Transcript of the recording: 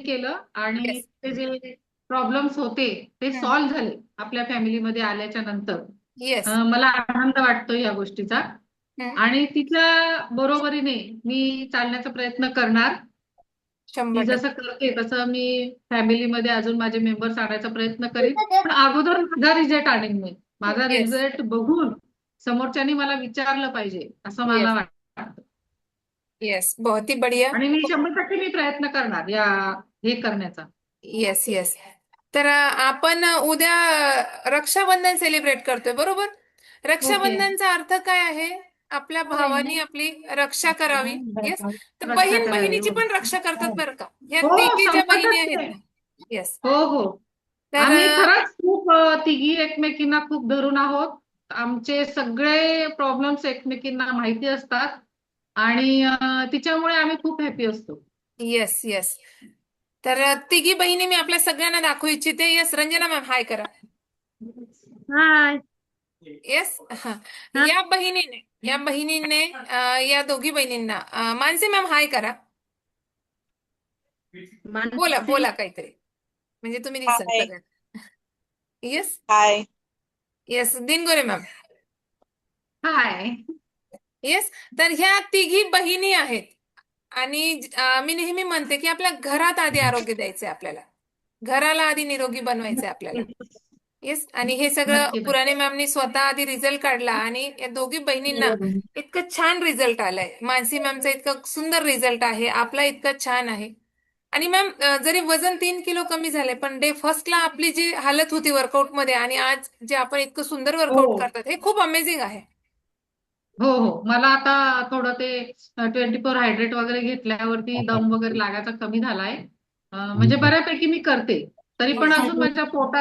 केलं आणि येस. ते जे प्रॉब्लेम्स होते ते सॉल्व्ह झाले आपल्या फॅमिलीमध्ये आल्याच्या नंतर. येस. मला आनंद वाटतो या गोष्टीचा. आणि तिच्या बरोबरीने मी चालण्याचा प्रयत्न करणार. ती 100%. जसं करते तसं मी फॅमिलीमध्ये अजून माझे मेंबर्स आणायचा प्रयत्न करीन. पण अगोदर माझा रिझल्ट आणेन मी. माझा येस. रिझल्ट बघून समोरच्यानी मला विचारलं पाहिजे असं मला येस. वाटतं. येस, बहुत ही बढ़िया. आणि मी 100% मी प्रयत्न करणार हे करण्याचा. येस. येस. तर आपण उद्या रक्षाबंधन सेलिब्रेट करतोय, बरोबर? ओके. रक्षाबंधनचा अर्थ काय आहे? आपल्या भावानी आपली रक्षा करावी. येस. तर रक्षा बहीण करावी. बहिणीची हो पण रक्षा करतात बरं का, ह्या हो, तिघी ज्या बहिणी आहेत 100%. ना. येस. हो हो. तर आम्ही खरंच खूप तिघी एकमेकींना खूप धरून आहोत. आमचे सगळे प्रॉब्लेम्स एकमेकींना माहिती असतात आणि तिच्यामुळे आम्ही खूप हॅपी असतो. येस. येस. तर तिघी बहिणी मी आपल्या सगळ्यांना दाखवू इच्छिते. येस, रंजना मॅम हाय करा. हाय. येस. या बहिणीने या दोघी बहिणींना मानसी मॅम हाय करा. बोला मानसी. बोला काहीतरी, म्हणजे तुम्ही दिसाल हाय. सगळ्यांना. Yes. Hi. Yes, Dingore ma'am. Hi. Yes. तर ह्या तिघी बहिणी आहेत. आणि मी नेहमी म्हणते की आपल्या घरात आधी आरोग्य द्यायचंय आपल्याला. घराला आधी निरोगी बनवायचंय आपल्याला. येस. आणि हे सगळं नक्की पुराणे नक्की. मॅमनी स्वतः आधी रिझल्ट काढला आणि या दोघी बहिणींना इतकं छान रिझल्ट आलाय. मानसी मॅमचा इतका सुंदर रिझल्ट आहे, आपला इतका छान आहे. आणि मॅम जरी वजन 3 किलो कमी झालंय, पण डे फर्स्टला आपली जी हालत होती वर्कआउटमध्ये आणि आज जे आपण इतकं सुंदर हो वर्कआउट करतात, हे खूप अमेझिंग आहे. हो हो. मला आता थोडं ते 24 हायड्रेट वगैरे घेतल्यावरती दम वगैरे लागायचा कमी झालाय. म्हणजे बऱ्यापैकी मी करते. तरी पण येस. अजून माझ्या पोटात